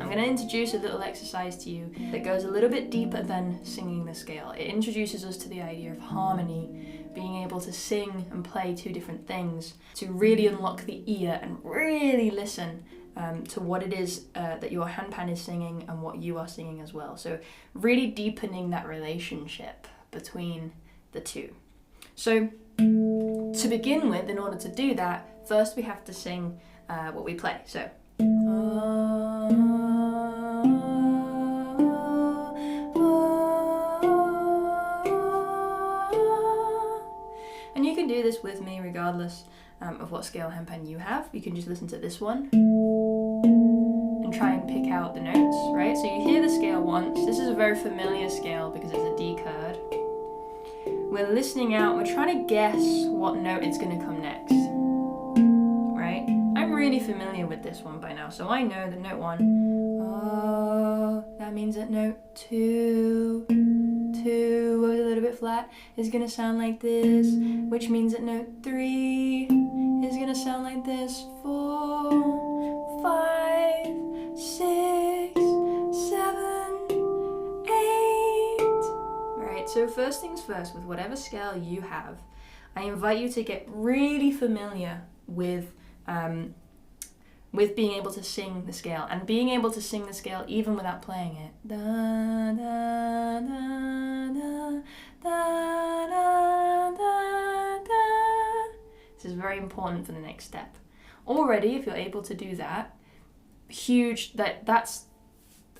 I'm going to introduce a little exercise to you that goes a little bit deeper than singing the scale. It introduces us to the idea of harmony, being able to sing and play two different things, to really unlock the ear and really listen to what it is that your handpan is singing and what you are singing as well. So really deepening that relationship between the two. So to begin with, in order to do that, first we have to sing what we play. So and you can do this with me regardless of what scale handpan you have. You can just listen to this one and try and pick out the notes, right? So you hear the scale once. This is a very familiar scale because it's a D kurd. We're listening out, we're trying to guess what note is going to come next, right? I'm really familiar with this one by now, so I know that note 1, oh, that means that note 2, was a little bit flat, is going to sound like this, which means that note 3 is going to sound like this, 4, 5, 6, 7, 8. Right, so first things first, with whatever scale you have, I invite you to get really familiar with being able to sing the scale, and being able to sing the scale even without playing it. Da, da, da, da, da, da, da, da. This is very important for the next step. Already, if you're able to do that, that's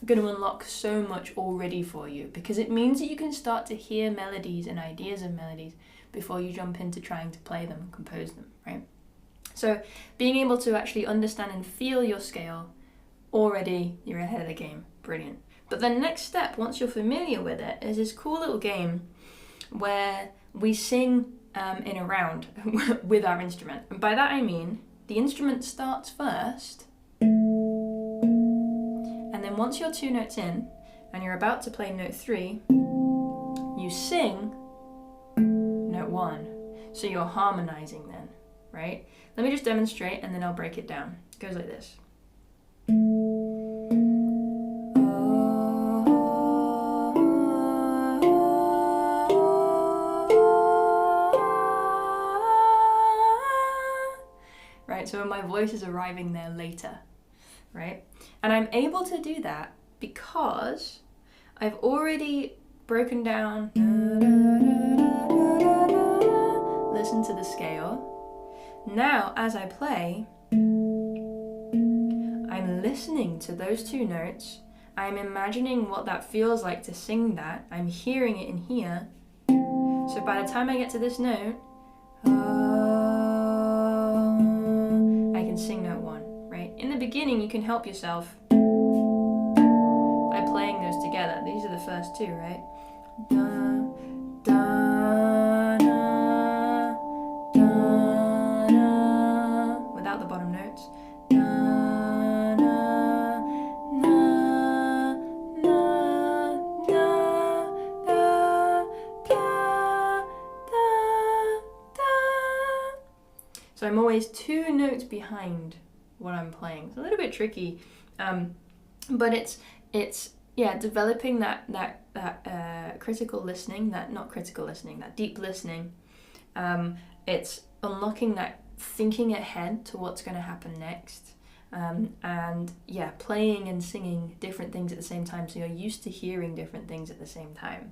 going to unlock so much already for you, because it means that you can start to hear melodies and ideas of melodies before you jump into trying to play them and compose them, right? So being able to actually understand and feel your scale, already you're ahead of the game. Brilliant. But the next step, once you're familiar with it, is this cool little game where we sing in a round with our instrument. And by that I mean the instrument starts first, and then once you're 2 notes in and you're about to play note 3, you sing note 1. So you're harmonizing then, right? Let me just demonstrate and then I'll break it down. It goes like this. Right, so my voice is arriving there later, right? And I'm able to do that because I've already broken down, listen to the scale. Now, as I play, I'm listening to those 2 notes. I'm imagining what that feels like to sing that. I'm hearing it in here. So by the time I get to this note, I can sing note 1, right? In the beginning, you can help yourself by playing those together. These are the first 2, right? Da, da. The bottom notes. Na, na, na, na, da, da, da, da. So I'm always 2 notes behind what I'm playing. It's a little bit tricky, but it's developing that critical listening, that deep listening. It's unlocking that thinking ahead to what's going to happen next, and playing and singing different things at the same time, so you're used to hearing different things at the same time.